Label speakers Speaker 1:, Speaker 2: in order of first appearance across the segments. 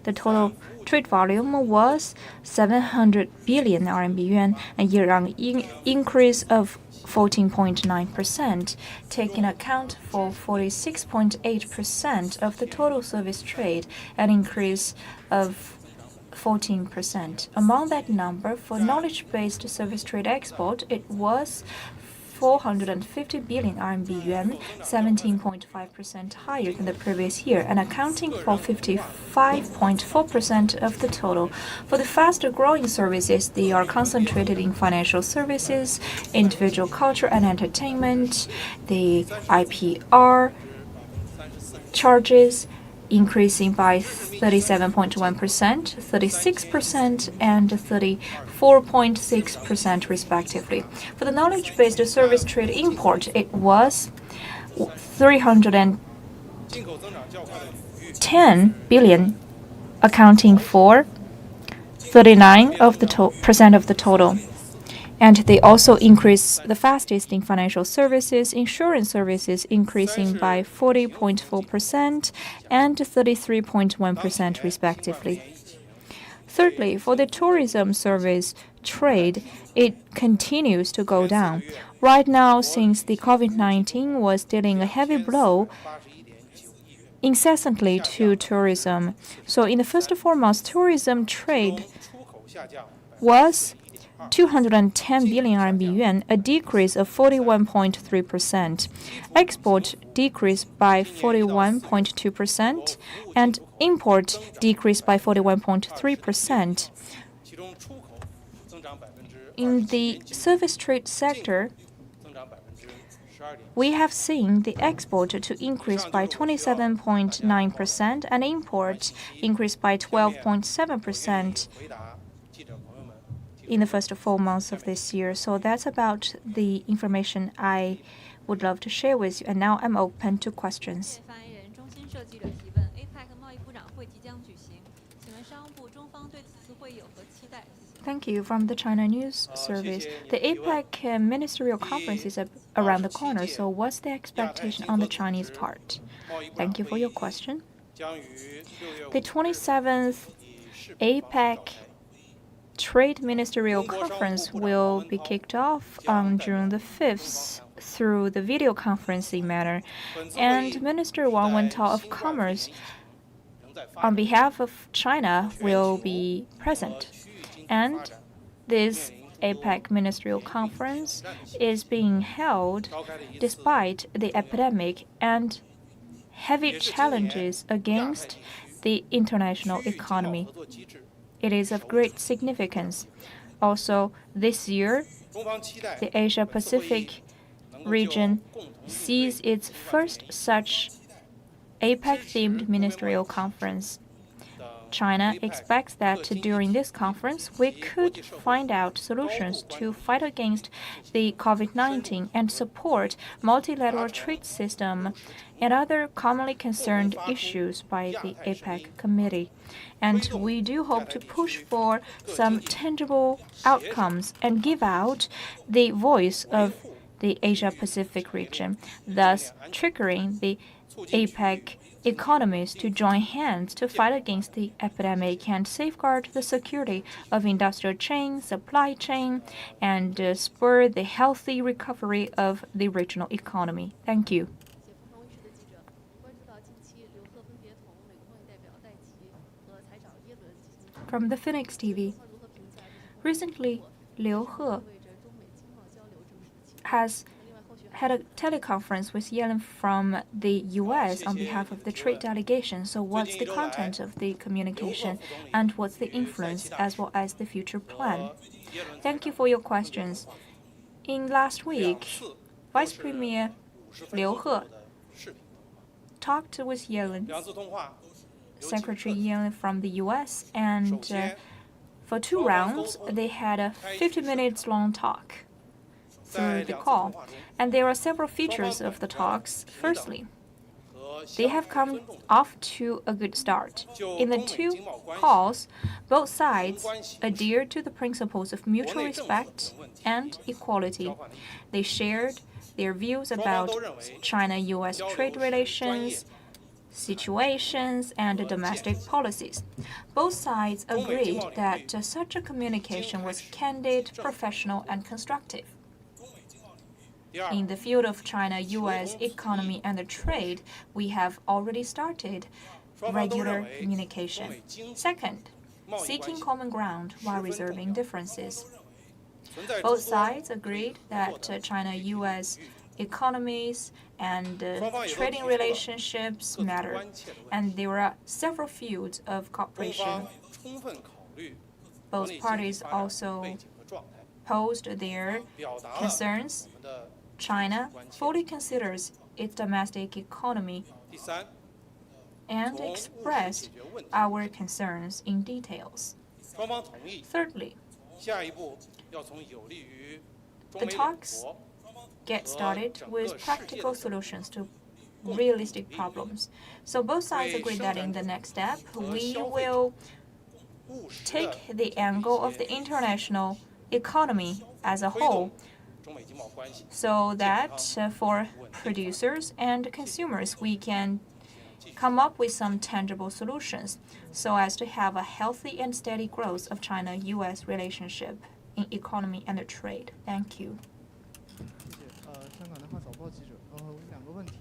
Speaker 1: The total trade volume was 700 billion RMB yuan, a year-on-year increase of 14.9%, taking account for 46.8% of the total service trade, an increase of 14%. Among that number, for knowledge-based service trade export, it was 450 billion RMB yuan, 17.5% higher than the previous year, and accounting for 55.4% of the total. For the faster-growing services, they are concentrated in financial services, individual culture and entertainment, the IPR charges, increasing by 37.1%, 36%, and 34.6% respectively. For the knowledge-based service trade import, it was 310 billion, accounting for 39% of the total. And they also increased the fastest in financial services, insurance services increasing by 40.4% and 33.1% respectively. Thirdly, for the tourism service trade, it continues to go down. Right now, since the COVID-19 was dealing a heavy blow incessantly to tourism. So in the first 4 months, tourism trade was 210 billion RMB yuan, a decrease of 41.3%. Export decreased by 41.2%, and import decreased by 41.3%. In the service trade sector, we have seen the export to increase by 27.9% and import increase by 12.7% in the first 4 months of this year. So that's about the information I would love to share with you. And now I'm open to questions. Thank you. From the China News Service, the APEC ministerial conference is around the corner, so what's the expectation on the Chinese part? Thank you for your question. The 27th APEC Trade Ministerial Conference will be kicked off on June the 5th through the video conferencing manner, and Minister Wang Wentao of Commerce, on behalf of China, will be present. And this APEC Ministerial Conference is being held despite the epidemic and heavy challenges against the international economy. It is of great significance. Also, this year, the Asia-Pacific region sees its first such APEC-themed ministerial conference. China expects that during this conference, we could find out solutions to fight against the COVID-19 and support multilateral trade system and other commonly concerned issues by the APEC committee. And we do hope to push for some tangible outcomes and give out the voice of the Asia-Pacific region, thus triggering the APEC economies to join hands to fight against the epidemic and safeguard the security of industrial chain, supply chain, and spur the healthy recovery of the regional economy. Thank you. From the Phoenix TV, recently, Liu He has had a teleconference with Yellen from the U.S. on behalf of the trade delegation. So what's the content of the communication and what's the influence as well as the future plan? Thank you for your questions. In last week, Vice Premier Liu He talked with Yellen, Secretary Yellen from the U.S., and for 2 rounds, they had a 50 minutes long talk through the call. And there are several features of the talks. Firstly, they have come off to a good start. In the 2 calls, both sides adhered to the principles of mutual respect and equality. They shared their views about China-U.S. trade relations, situations, and domestic policies. Both sides agreed that such a communication was candid, professional, and constructive. In the field of China-US economy and trade, we have already started regular communication. Second, seeking common ground while reserving differences. Both sides agreed that China-US economies and trading relationships matter, and there are several fields of cooperation. Both parties also posed their concerns. China fully considers its domestic economy and expressed our concerns in details. Thirdly, the talks get started with practical solutions to realistic problems. So both sides agree that in the next step, we will take the angle of the international economy as a whole, so that for producers and consumers, we can come up with some tangible solutions so as to have a healthy and steady growth of China-US relationship in economy and trade. Thank you.
Speaker 2: 香港南华早报记者，我有2个问题。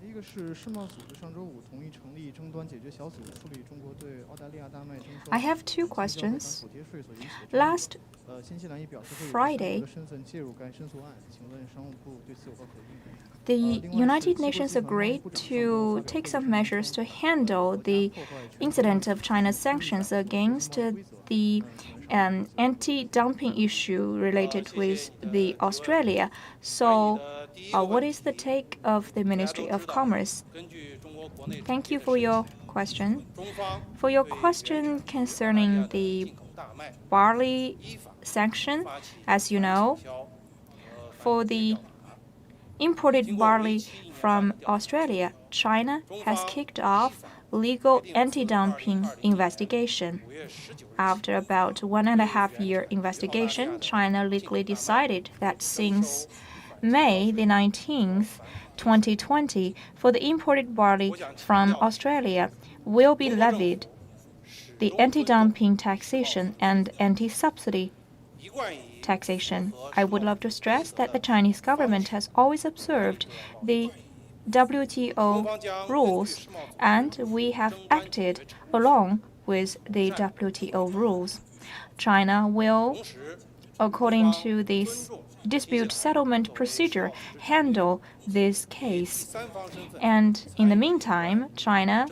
Speaker 2: 第一个是世贸组织上周五同意成立争端解决小组，处理中国对澳大利亚大麦征收
Speaker 1: I have two questions. Last Friday, the United Nations agreed to take some measures to handle the incident of China's sanctions against the anti-dumping issue related with the Australia. So, what is the take of the Ministry of Commerce? Thank you for your question. For your question concerning the barley sanction, as you know, for the imported barley from Australia, China has kicked off legal anti-dumping investigation. After about 1.5-year investigation, China legally decided that since May the 19th, 2020, for the imported barley from Australia will be levied the anti-dumping taxation and anti-subsidy taxation. I would love to stress that the Chinese government has always observed the WTO rules, and we have acted along with the WTO rules. China will, according to this dispute settlement procedure, handle this case. And in the meantime, China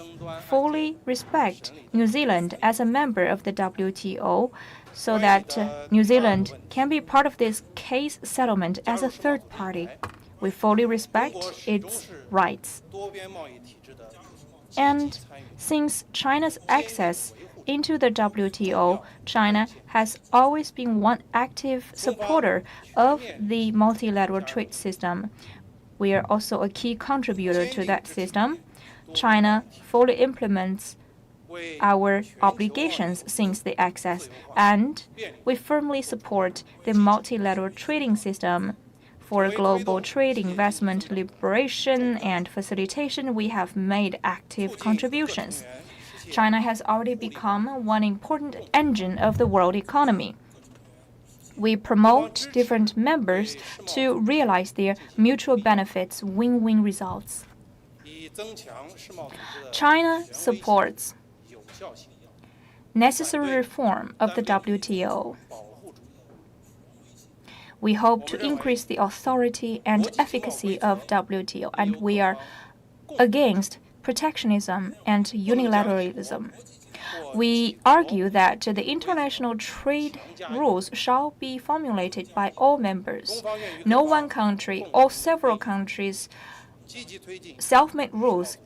Speaker 1: fully respects New Zealand as a member of the WTO, so that New Zealand can be part of this case settlement as a third party. We fully respect its rights. And since China's access into the WTO, China has always been one active supporter of the multilateral trade system. We are also a key contributor to that system. China fully implements our obligations since the access, and we firmly support the multilateral trading system. For global trade, investment, liberation, and facilitation, we have made active contributions. China has already become one important engine of the world economy. We promote different members to realize their mutual benefits, win-win results. China supports necessary reform of the WTO. We hope to increase the authority and efficacy of WTO, and we are against protectionism and unilateralism. We argue that the international trade rules shall be formulated by all members. No one country or several countries' self-made rules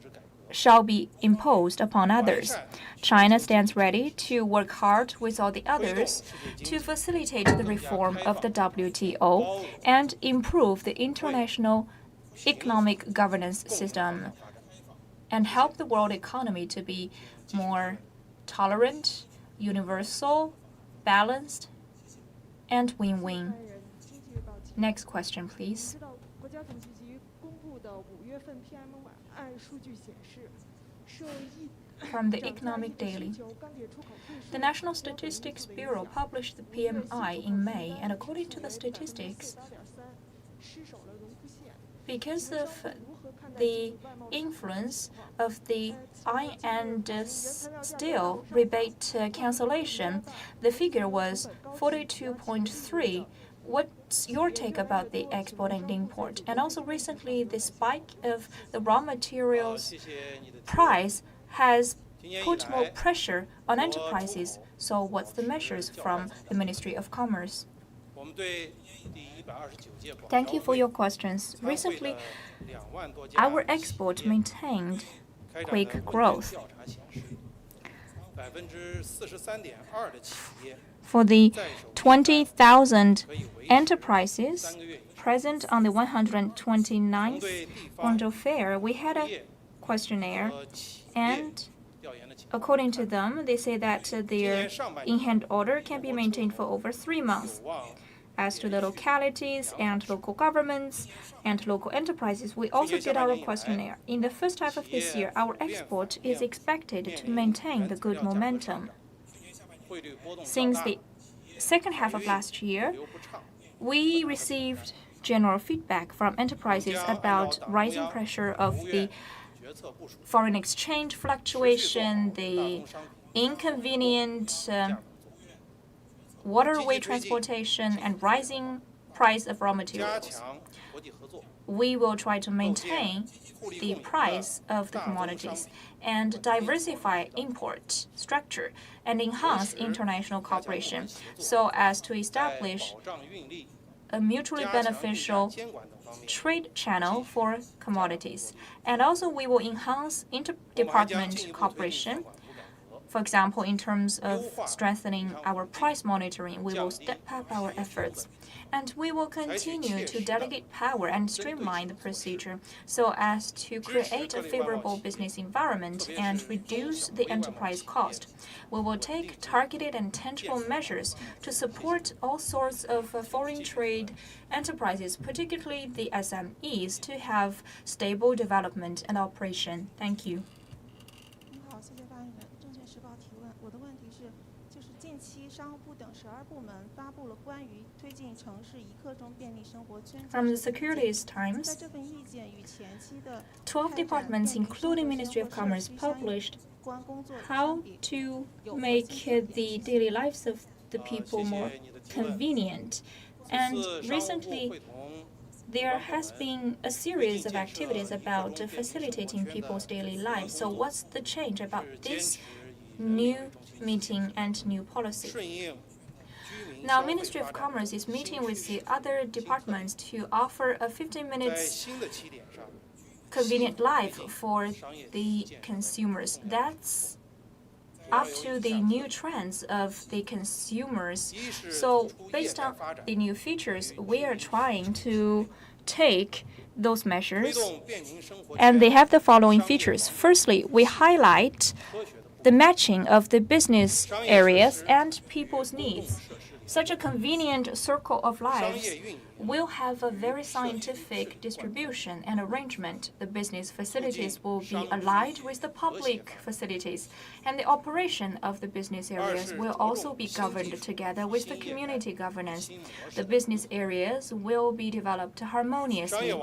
Speaker 1: shall be imposed upon others. China stands ready to work hard with all the others to facilitate the reform of the WTO and improve the international economic governance system and help the world economy to be more tolerant, universal, balanced, and win-win. Next question, please. From the Economic Daily. The National Statistics Bureau published the PMI in May, and according to the statistics, because of the influence of the iron and steel rebate cancellation, the figure was 42.3. What's your take about the export and import? And also recently, the spike of the raw materials price has put more pressure on enterprises. So what's the measures from the Ministry of Commerce? Thank you for your questions. Recently, our export maintained quick growth. For the 20,000 enterprises present on the 129th Guangzhou Fair, we had a questionnaire, and according to them, they say that their in-hand order can be maintained for over 3 months. As to the localities and local governments and local enterprises, we also did our questionnaire. In the first half of this year, our export is expected to maintain the good momentum. Since the second half of last year, we received general feedback from enterprises about rising pressure of the foreign exchange fluctuation, the inconvenient waterway transportation, and rising price of raw materials. We will try to maintain the price of the commodities and diversify import structure and enhance international cooperation so as to establish a mutually beneficial trade channel for commodities. And also we will enhance interdepartment cooperation. For example, in terms of strengthening our price monitoring, we will step up our efforts. And we will continue to delegate power and streamline the procedure so as to create a favorable business environment and reduce the enterprise cost. We will take targeted and tangible measures to support all sorts of foreign trade enterprises, particularly the SMEs, to have stable development and operation. Thank you. From the Securities Times, 12 departments, including Ministry of Commerce, published how to make the daily lives of the people more convenient. And recently, there has been a series of activities about facilitating people's daily lives. So what's the change about this new meeting and new policy? Now, Ministry of Commerce is meeting with the other departments to offer a 15 minutes convenient life for the consumers. That's up to the new trends of the consumers. So based on the new features, we are trying to take those measures, and they have the following features. Firstly, we highlight the matching of the business areas and people's needs. Such a convenient circle of lives will have a very scientific distribution and arrangement. The business facilities will be allied with the public facilities, and the operation of the business areas will also be governed together with the community governance. The business areas will be developed harmoniously.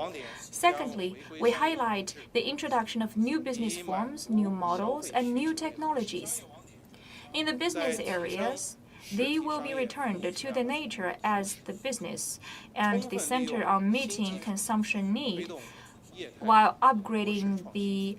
Speaker 1: Secondly, we highlight the introduction of new business forms, new models, and new technologies. In the business areas, they will be returned to the nature as the business and the center on meeting consumption need while upgrading the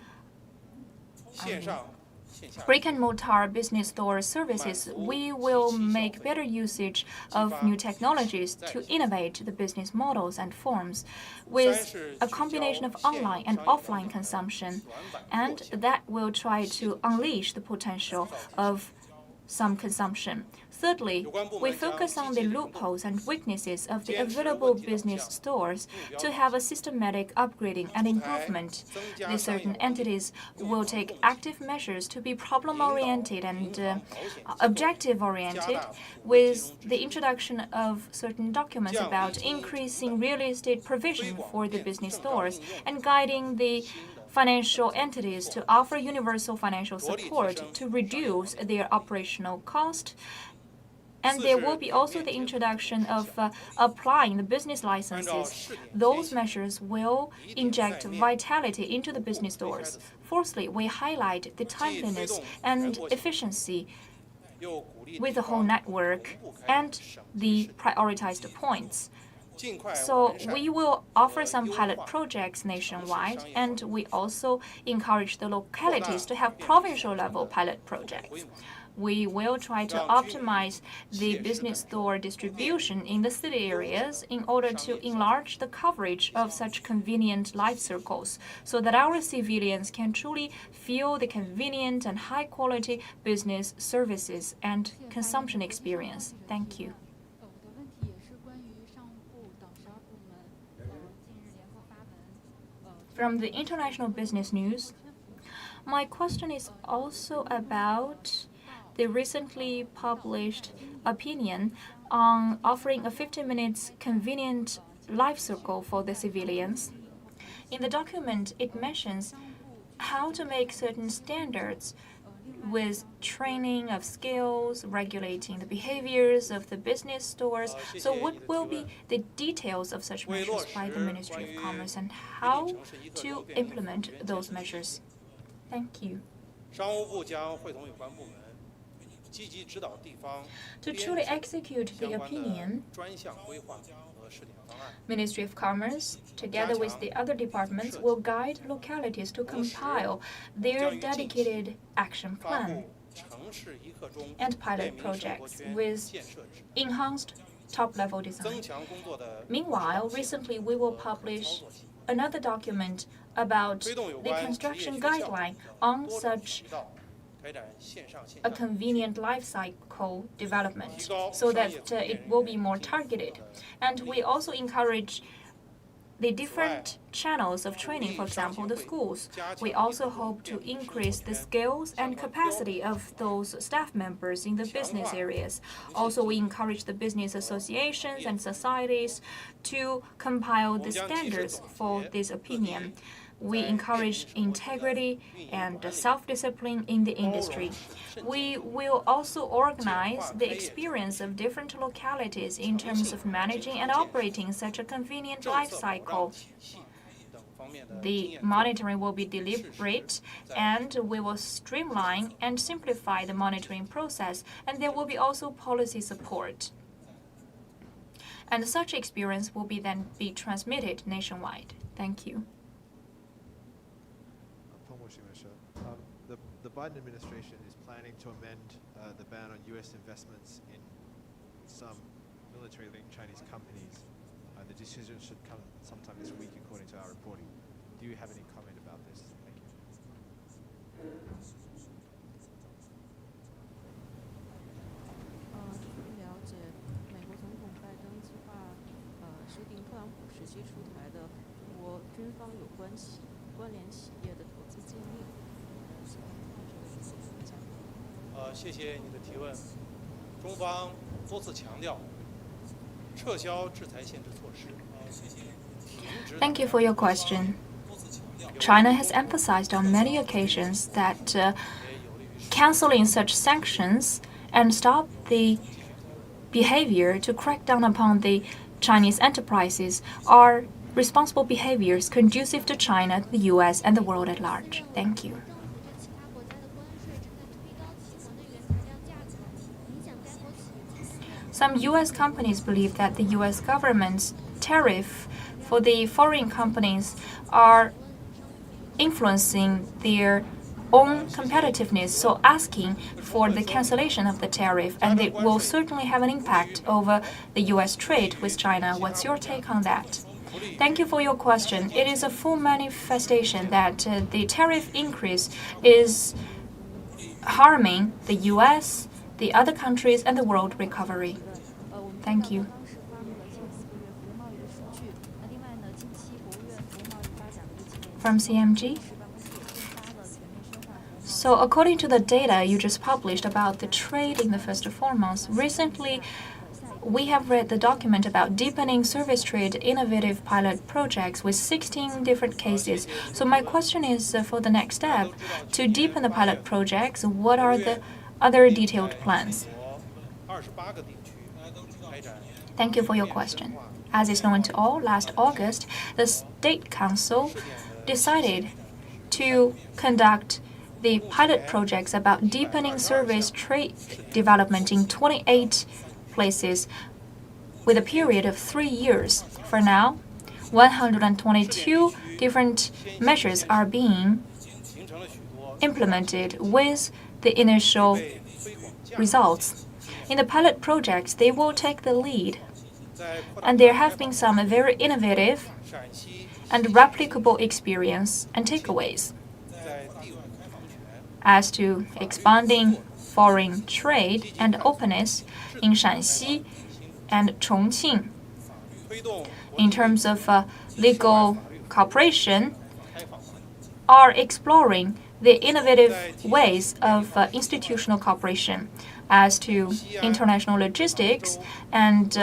Speaker 1: brick-and-mortar business store services. We will make better usage of new technologies to innovate the business models and forms with a combination of online and offline consumption, and that will try to unleash the potential of some consumption. Thirdly, we focus on the loopholes and weaknesses of the available business stores to have a systematic upgrading and improvement. The certain entities will take active measures to be problem-oriented and objective-oriented with the introduction of certain documents about increasing real estate provision for the business stores and guiding the financial entities to offer universal financial support to reduce their operational cost. And there will be also the introduction of applying the business licenses. Those measures will inject vitality into the business doors. Fourthly, we highlight the timeliness and efficiency with the whole network and the prioritized points. So we will offer some pilot projects nationwide, and we also encourage the localities to have provincial level pilot projects. We will try to optimize the business store distribution in the city areas in order to enlarge the coverage of such convenient life circles so that our civilians can truly feel the convenient and high-quality business services and consumption experience. Thank you. From the international business news, my question is also about the recently published opinion on offering a 15 minutes convenient life circle for the civilians. In the document, it mentions how to make certain standards with training of skills, regulating the behaviors of the business stores. So what will be the details of such measures by the Ministry of Commerce and how to implement those measures? Thank you. To truly execute the opinion, Ministry of Commerce, together with the other departments, will guide localities to compile their dedicated action plan and pilot projects with enhanced top-level design. Meanwhile, recently we will publish another document about the construction guideline on such a convenient life cycle development so that it will be more targeted. And we also encourage the different channels of training, for example, the schools. We also hope to increase the skills and capacity of those staff members in the business areas. Also, we encourage the business associations and societies to compile the standards for this opinion. We encourage integrity and self-discipline in the industry. We will also organize the experience of different localities in terms of managing and operating such a convenient life cycle. The monitoring will be deliberate, and we will streamline and simplify the monitoring process, and there will be also policy support. And such experience will then be transmitted nationwide. Thank you.
Speaker 3: The Biden administration is planning to amend the ban on U.S. investments in some military-linked Chinese companies. The decision should come sometime this week, according to our reporting. Do you have any comment about this? Thank you.
Speaker 4: 了解美国总统拜登计划修订特朗普时期出台的中国军方有关联企业的投资禁令。
Speaker 5: 谢谢你的提问。中方多次强调，撤销制裁限制措施。
Speaker 1: Thank you for your question. China has emphasized on many occasions that canceling such sanctions and stop the behavior to crack down upon the Chinese enterprises are responsible behaviors conducive to China, the U.S., and the world at large. Thank you. Some U.S. companies believe that the U.S. government's tariff for the foreign companies are influencing their own competitiveness, so asking for the cancellation of the tariff, and it will certainly have an impact over the U.S. trade with China. What's your take on that? Thank you for your question. It is a full manifestation that the tariff increase is harming the U.S., the other countries, and the world recovery. Thank you. From CMG. So according to the data you just published about the trade in the first 4 months, recently we have read the document about deepening service trade innovative pilot projects with 16 different cases. So my question is, for the next step, to deepen the pilot projects, what are the other detailed plans? Thank you for your question. As is known to all, last August, the State Council decided to conduct the pilot projects about deepening service trade development in 28 places with a period of 3 years. For now, 122 different measures are being implemented with the initial results. In the pilot projects, they will take the lead, and there have been some very innovative and replicable experience and takeaways. As to expanding foreign trade and openness in Shanxi and Chongqing, in terms of legal cooperation, are exploring the innovative ways of institutional cooperation. As to international logistics and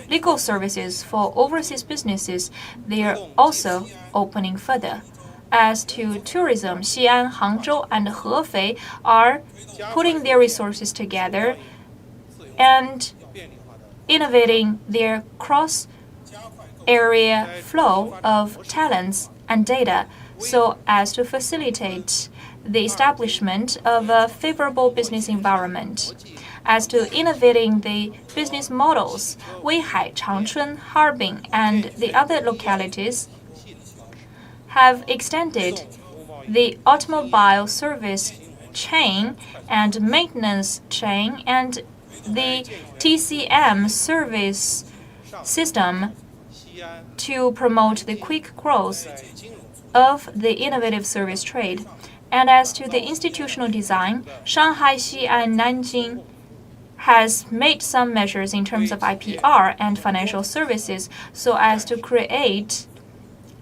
Speaker 1: legal services for overseas businesses, they are also opening further. As to tourism, Xi'an, Hangzhou, and Hefei are putting their resources together and innovating their cross-area flow of talents and data so as to facilitate the establishment of a favorable business environment. As to innovating the business models, Weihai, Changchun, Harbin, and the other localities have extended the automobile service chain and maintenance chain and the TCM service system to promote the quick growth of the innovative service trade. And as to the institutional design, Shanghai, Xi'an, Nanjing has made some measures in terms of IPR and financial services so as to create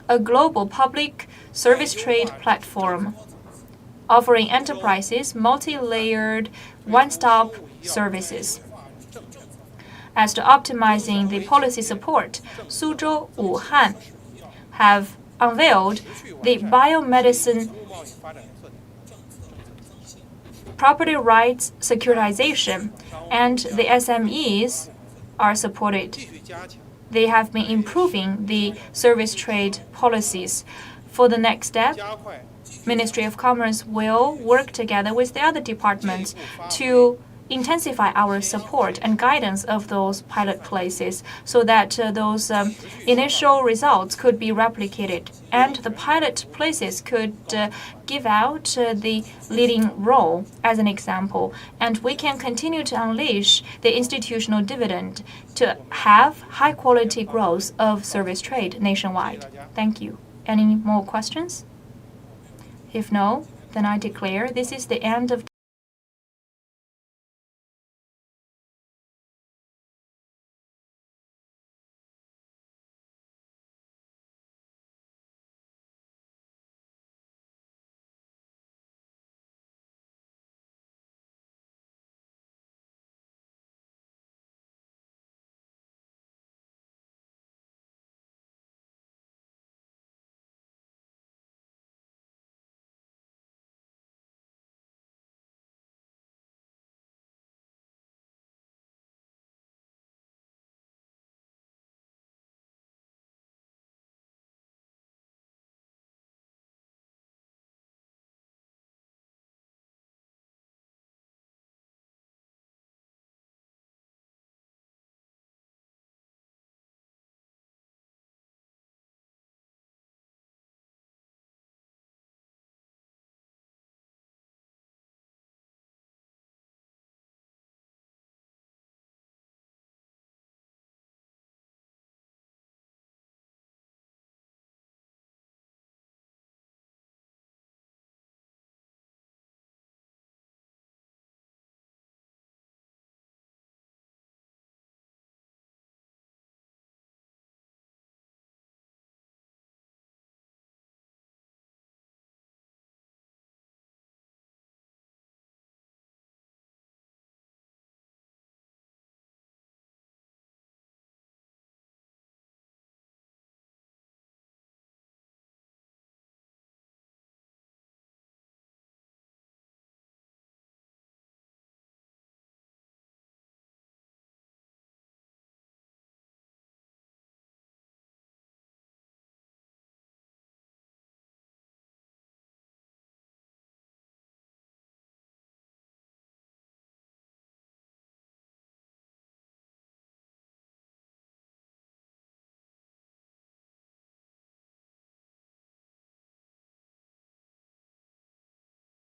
Speaker 1: a global public service trade platform offering enterprises multi-layered one-stop services. As to optimizing the policy support, Suzhou, Wuhan have unveiled the biomedicine property rights securitization, and the SMEs are supported. They have been improving the service trade policies. For the next step, Ministry of Commerce will work together with the other departments to intensify our support and guidance of those pilot places so that those initial results could be replicated and the pilot places could give out the leading role as an example, and we can continue to unleash the institutional dividend to have high quality growth of service trade nationwide. Thank you. Any more questions? If no, then I declare this is the end of